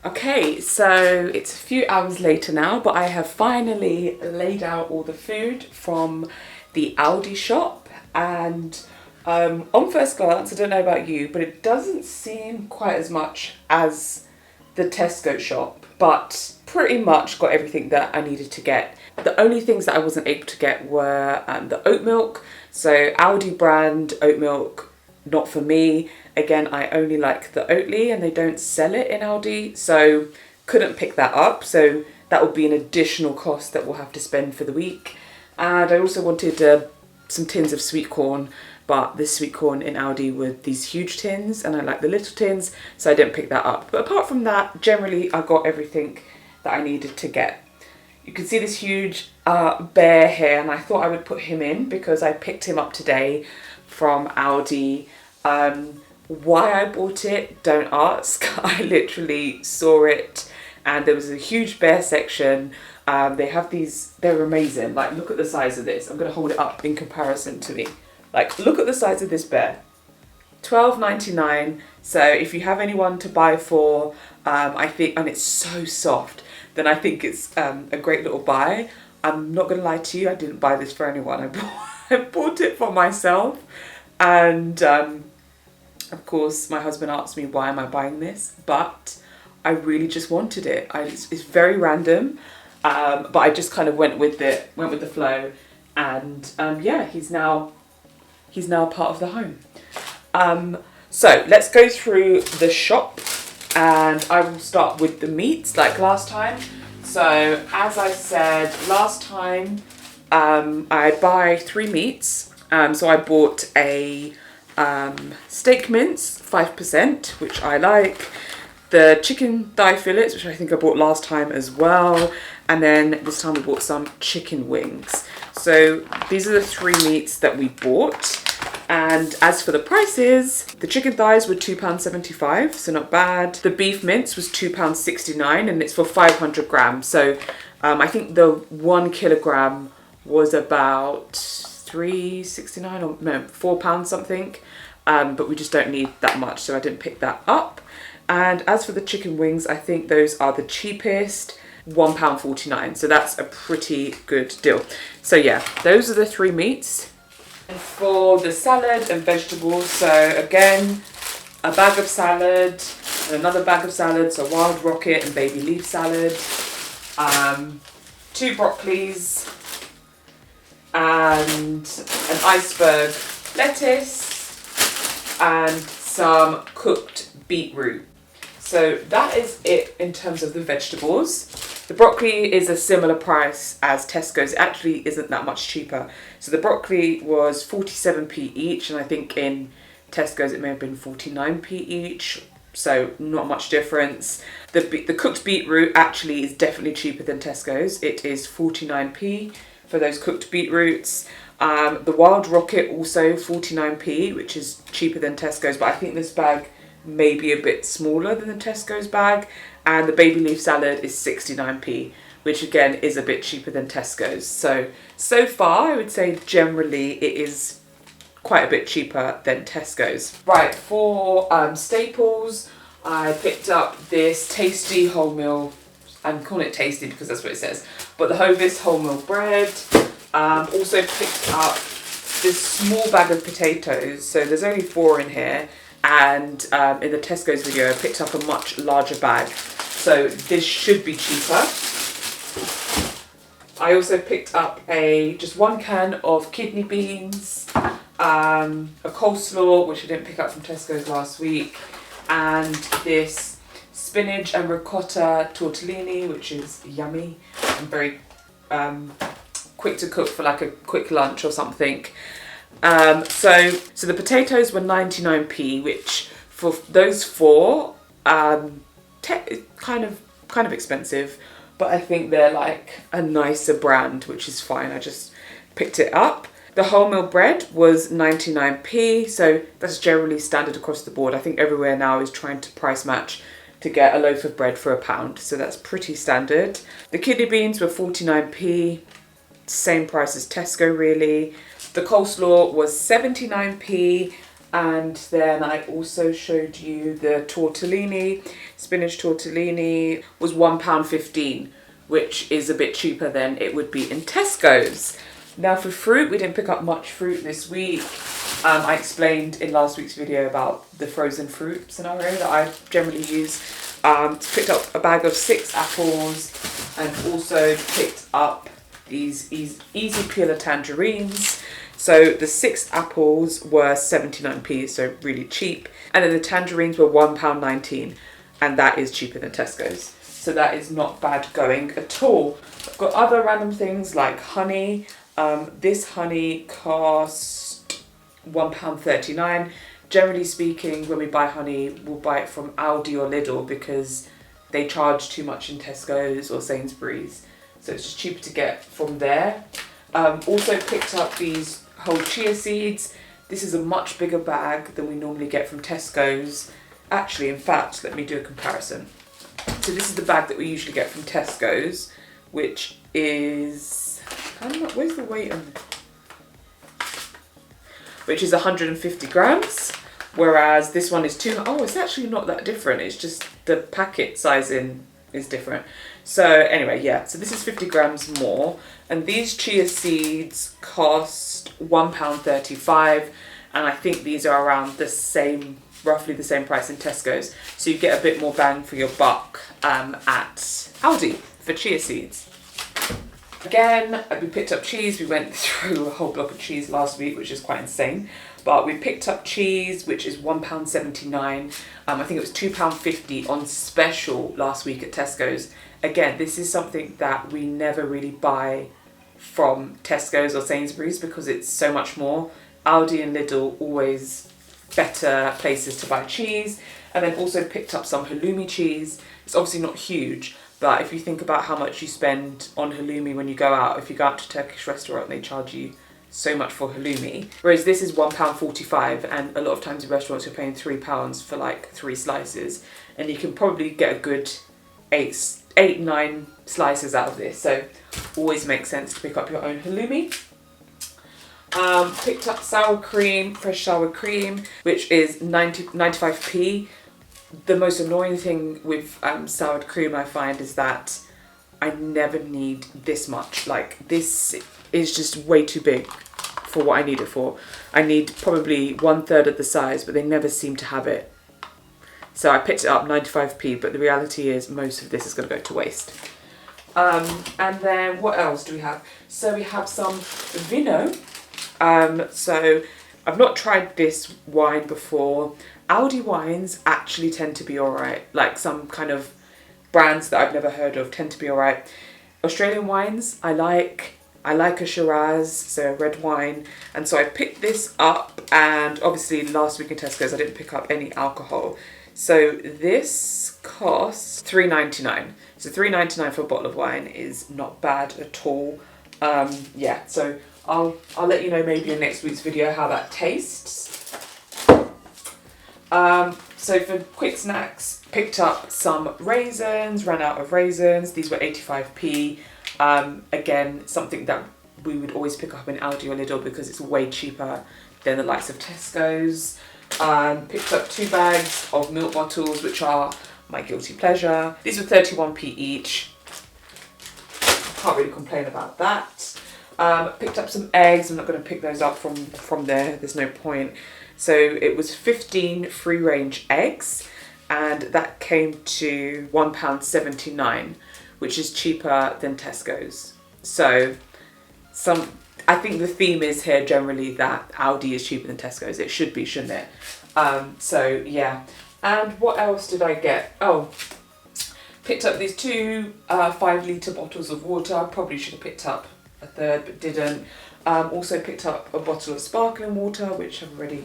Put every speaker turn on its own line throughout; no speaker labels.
Okay, so it's a few hours later now, but I have finally laid out all the food from the Aldi shop. And on first glance, I don't know about you, but it doesn't seem quite as much as the Tesco shop, but pretty much got everything that I needed to get. The only things that I wasn't able to get were the oat milk. So Aldi brand oat milk, not for me. Again, I only like the Oatly and they don't sell it in Aldi, so couldn't pick that up. So that would be an additional cost that we'll have to spend for the week. And I also wanted some tins of sweet corn, but the sweet corn in Aldi were these huge tins and I like the little tins, so I didn't pick that up. But apart from that, generally I got everything that I needed to get. You can see this huge bear here, and I thought I would put him in because I picked him up today from Aldi. Why I bought it, don't ask. I literally saw it and there was a huge bear section. They have these, they're amazing. Like, look at the size of this. I'm going to hold it up in comparison to me. Like, look at the size of this bear. $12.99. So if you have anyone to buy for, I think, and it's so soft, then I think it's a great little buy. I'm not going to lie to you, I didn't buy this for anyone. I bought it for myself. And of course, my husband asked me, why am I buying this? But I really just wanted it. It's very random, but I just kind of went with the flow. And yeah, he's now part of the home. So let's go through the shop, and I will start with the meats like last time. So as I said last time, I buy 3 meats. So I bought a steak mince, 5%, which I like. The chicken thigh fillets, which I think I bought last time as well. And then this time we bought some chicken wings. So these are the 3 meats that we bought. And as for the prices, the chicken thighs were £2.75, so not bad. The beef mince was £2.69 and it's for 500 grams. So I think the 1 kilogram was about £3.69 or no, £4 something. But we just don't need that much, so I didn't pick that up. And as for the chicken wings, I think those are the cheapest, £1.49. So that's a pretty good deal. So yeah, those are the 3 meats. And for the salad and vegetables, so again, a bag of salad and another bag of salad, so wild rocket and baby leaf salad, 2 broccolis and an iceberg lettuce and some cooked beetroot. So that is it in terms of the vegetables. The broccoli is a similar price as Tesco's. It actually isn't that much cheaper. So the broccoli was 47p each, and I think in Tesco's it may have been 49p each. So not much difference. The cooked beetroot actually is definitely cheaper than Tesco's. It is 49p for those cooked beetroots. The wild rocket also 49p, which is cheaper than Tesco's, but I think this bag may be a bit smaller than the Tesco's bag. And the baby leaf salad is 69p, which again is a bit cheaper than Tesco's. So far I would say generally it is quite a bit cheaper than Tesco's. Right, for staples, I picked up this tasty wholemeal. I'm calling it tasty because that's what it says, but the Hovis wholemeal bread. Also picked up this small bag of potatoes. So there's only 4 in here. And in the Tesco's video, I picked up a much larger bag. So this should be cheaper. I also picked up just 1 can of kidney beans, a coleslaw, which I didn't pick up from Tesco's last week, and this spinach and ricotta tortellini, which is yummy and very quick to cook for like a quick lunch or something. So the potatoes were 99p, which for those 4, kind of expensive, but I think they're like a nicer brand, which is fine. I just picked it up. The wholemeal bread was 99p, so that's generally standard across the board. I think everywhere now is trying to price match to get a loaf of bread for £1, so that's pretty standard. The kidney beans were 49p, same price as Tesco really. The coleslaw was 79p, And then I also showed you the tortellini. Spinach tortellini was £1.15, which is a bit cheaper than it would be in Tesco's. Now for fruit, we didn't pick up much fruit this week. I explained in last week's video about the frozen fruit scenario that I generally use. Picked up a bag of 6 apples and also picked up these easy peeler tangerines. So the 6 apples were 79p, so really cheap. And then the tangerines were £1.19, and that is cheaper than Tesco's. So that is not bad going at all. I've got other random things like honey. This honey cost £1.39. Generally speaking, when we buy honey, we'll buy it from Aldi or Lidl because they charge too much in Tesco's or Sainsbury's. So it's just cheaper to get from there. Also picked up these whole chia seeds. This is a much bigger bag than we normally get from Tesco's. Actually, in fact, let me do a comparison. So this is the bag that we usually get from Tesco's, which is... where's the weight on it? Which is 150 grams, whereas this one is it's actually not that different. It's just the packet sizing is different. So anyway, yeah, so this is 50 grams more, and these chia seeds cost £1.35, and I think these are around the same, roughly the same price in Tesco's. So you get a bit more bang for your buck at Aldi for chia seeds. Again, we picked up cheese. We went through a whole block of cheese last week, which is quite insane. But we picked up cheese, which is £1.79. I think it was £2.50 on special last week at Tesco's. Again, this is something that we never really buy from Tesco's or Sainsbury's because it's so much more. Aldi and Lidl, always better places to buy cheese. And then also picked up some halloumi cheese. It's obviously not huge, but if you think about how much you spend on halloumi when you go out, if you go out to a Turkish restaurant, they charge you so much for halloumi. Whereas this is £1.45, and a lot of times in restaurants you're paying £3 for like 3 slices, and you can probably get a good 9 slices out of this. So always makes sense to pick up your own halloumi. Picked up sour cream, fresh sour cream, which is 95p. The most annoying thing with sour cream I find is that I never need this much. Like, this is just way too big for what I need it for. I need probably 1/3 of the size, but they never seem to have it. So I picked it up 95p, but the reality is most of this is going to go to waste. And then what else do we have? So we have some vino. So I've not tried this wine before. Aldi wines actually tend to be alright. Like some kind of brands that I've never heard of tend to be alright. Australian wines I like a Shiraz, so a red wine. And so I picked this up, and obviously last week in Tesco's I didn't pick up any alcohol. So this costs $3.99. So $3.99 for a bottle of wine is not bad at all. Yeah, so I'll let you know maybe in next week's video how that tastes. So for quick snacks, picked up some raisins, ran out of raisins. These were 85p. Again, something that we would always pick up in Aldi or Lidl because it's way cheaper than the likes of Tesco's. Picked up 2 bags of milk bottles, which are my guilty pleasure. These were 31p each. Can't really complain about that. Picked up some eggs. I'm not going to pick those up from there. There's no point. So it was 15 free-range eggs, and that came to £1.79, which is cheaper than Tesco's. So I think the theme is here generally that Aldi is cheaper than Tesco's. It should be, shouldn't it? So yeah. And what else did I get? Oh, picked up these 2 5-litre bottles of water. I probably should have picked up a third, but didn't. Also picked up a bottle of sparkling water, which I've already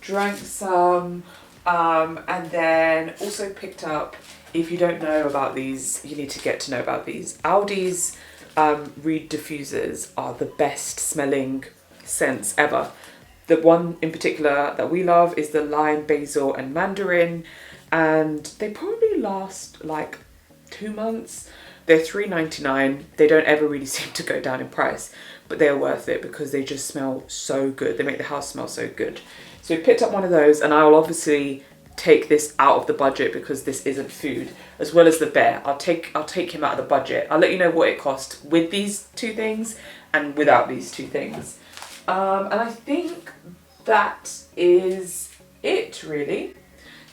drank some. And then also picked up, if you don't know about these, you need to get to know about these. Aldi's reed diffusers are the best smelling scents ever. The one in particular that we love is the lime, basil and mandarin, and they probably last like 2 months. They're $3.99. They don't ever really seem to go down in price, but they are worth it because they just smell so good. They make the house smell so good. So So we picked up one of those, and I'll obviously take this out of the budget because this isn't food, as well as the bear. I'll take him out of the budget. I'll let you know what it cost with these two things and without these two things. And I think that is it really.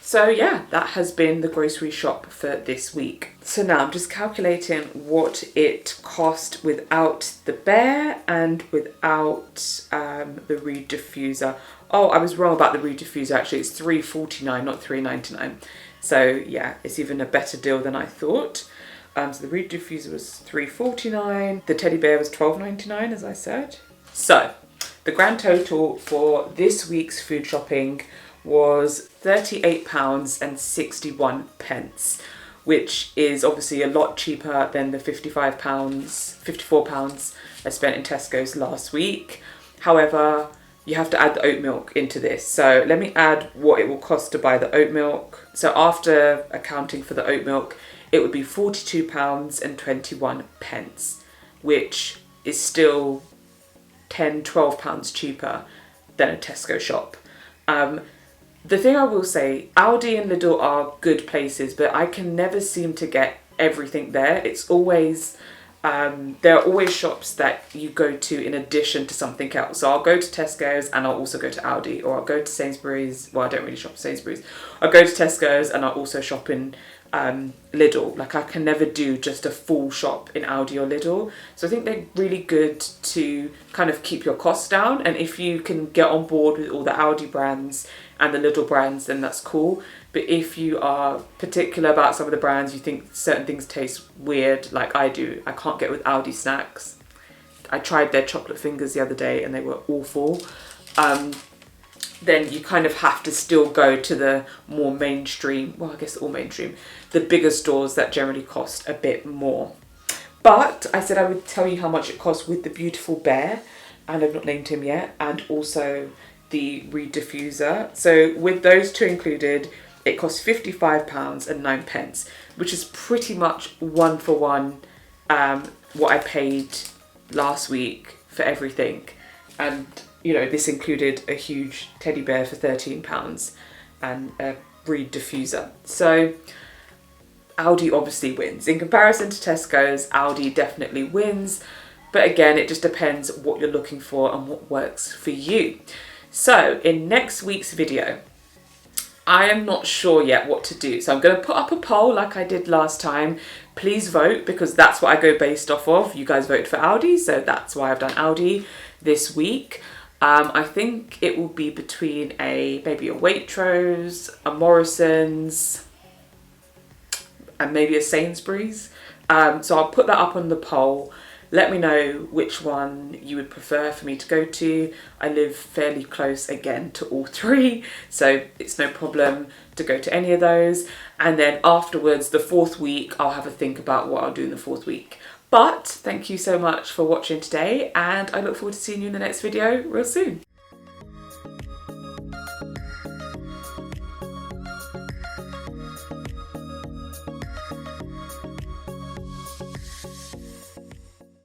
So yeah, that has been the grocery shop for this week. So now I'm just calculating what it cost without the bear and without the reed diffuser. Oh, I was wrong about the reed diffuser actually. It's $3.49, not $3.99. So yeah, it's even a better deal than I thought. So the reed diffuser was $3.49. The teddy bear was $12.99, as I said. So the grand total for this week's food shopping was £38.61, which is obviously a lot cheaper than the £54 I spent in Tesco's last week. However, you have to add the oat milk into this. So let me add what it will cost to buy the oat milk. So after accounting for the oat milk, it would be £42.21, which is still £10-12 cheaper than a Tesco shop. The thing I will say, Aldi and Lidl are good places, but I can never seem to get everything there. It's always, there are always shops that you go to in addition to something else. So I'll go to Tesco's and I'll also go to Aldi, or I'll go to Sainsbury's. Well, I don't really shop at Sainsbury's. I'll go to Tesco's and I'll also shop in Lidl. Like I can never do just a full shop in Aldi or Lidl. So I think they're really good to kind of keep your costs down. And if you can get on board with all the Aldi brands and the Lidl brands, then that's cool. But if you are particular about some of the brands, you think certain things taste weird, like I do. I can't get with Aldi snacks. I tried their chocolate fingers the other day and they were awful. Then you kind of have to still go to the more mainstream, well, I guess all mainstream, the bigger stores that generally cost a bit more. But I said I would tell you how much it cost with the beautiful bear, and I've not named him yet, and also the reed diffuser. So with those two included, it cost £55.09, which is pretty much one for one what I paid last week for everything. And you know, this included a huge teddy bear for £13 and a reed diffuser. So Aldi obviously wins. In comparison to Tesco's, Aldi definitely wins. But again, it just depends what you're looking for and what works for you. So in next week's video, I am not sure yet what to do. So I'm going to put up a poll like I did last time. Please vote, because that's what I go based off of. You guys voted for Aldi, so that's why I've done Aldi this week. I think it will be between maybe a Waitrose, a Morrisons, and maybe a Sainsbury's. So I'll put that up on the poll. Let me know which one you would prefer for me to go to. I live fairly close again to all three, so it's no problem to go to any of those. And then afterwards, the fourth week, I'll have a think about what I'll do in the fourth week. But thank you so much for watching today, and I look forward to seeing you in the next video real soon.